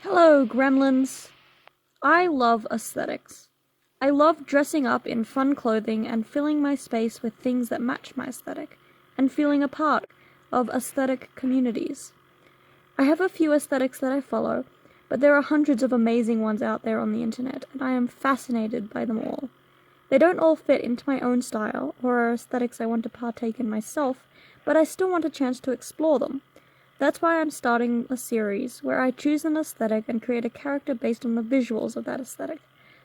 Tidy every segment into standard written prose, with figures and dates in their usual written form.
Hello, gremlins! I love aesthetics. I love dressing up in fun clothing and filling my space with things that match my aesthetic, and feeling a part of aesthetic communities. I have a few aesthetics that I follow, but there are hundreds of amazing ones out there on the internet, and I am fascinated by them all. They don't all fit into my own style, or are aesthetics I want to partake in myself, but I still want a chance to explore them. That's why I'm starting a series where I choose an aesthetic and create a character based on the visuals of that aesthetic.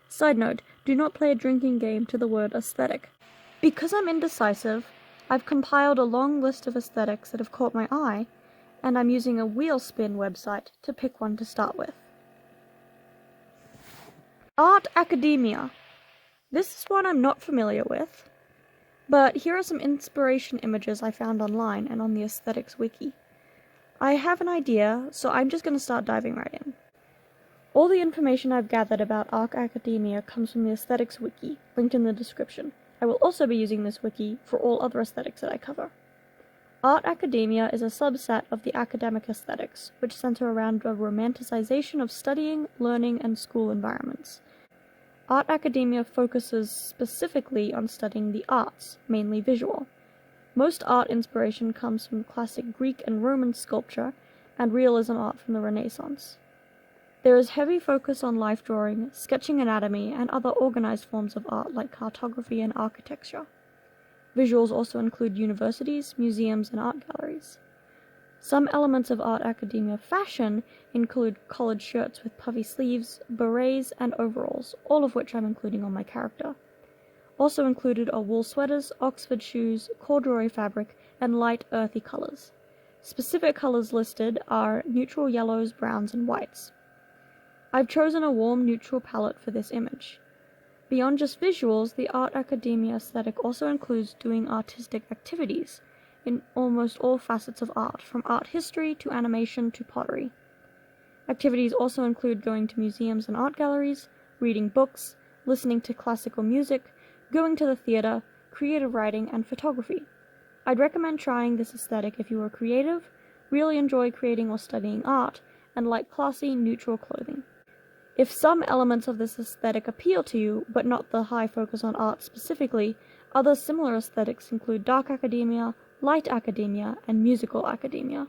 Side note, do not play a drinking game to the word aesthetic. Because I'm indecisive, I've compiled a long list of aesthetics that have caught my eye, and I'm using a Wheelspin website to pick one to start with. Art Academia. This is one I'm not familiar with, but here are some inspiration images I found online and on the aesthetics wiki. I have an idea, so I'm just going to start diving right in. All the information I've gathered about Art Academia comes from the Aesthetics Wiki, linked in the description. I will also be using this wiki for all other aesthetics that I cover. Art Academia is a subset of the academic aesthetics, which center around a romanticization of studying, learning, and school environments. Art Academia focuses specifically on studying the arts, mainly visual. Most art inspiration comes from classic Greek and Roman sculpture and realism art from the Renaissance. There is heavy focus on life drawing, sketching anatomy, and other organized forms of art like cartography and architecture. Visuals also include universities, museums, and art galleries. Some elements of Art Academia fashion include collared shirts with puffy sleeves, berets, and overalls, all of which I'm including on my character. Also included are wool sweaters, Oxford shoes, corduroy fabric, and light, earthy colors. Specific colors listed are neutral yellows, browns, and whites. I've chosen a warm, neutral palette for this image. Beyond just visuals, the Art Academia aesthetic also includes doing artistic activities in almost all facets of art, from art history to animation to pottery. Activities also include going to museums and art galleries, reading books, listening to classical music, going to the theater, creative writing, and photography. I'd recommend trying this aesthetic if you are creative, really enjoy creating or studying art, and like classy, neutral clothing. If some elements of this aesthetic appeal to you, but not the high focus on art specifically, other similar aesthetics include dark academia, light academia, and musical academia,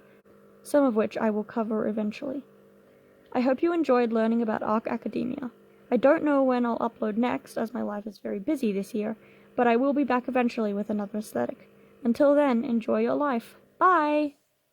some of which I will cover eventually. I hope you enjoyed learning about Art Academia. I don't know when I'll upload next, as my life is very busy this year, but I will be back eventually with another aesthetic. Until then, enjoy your life. Bye!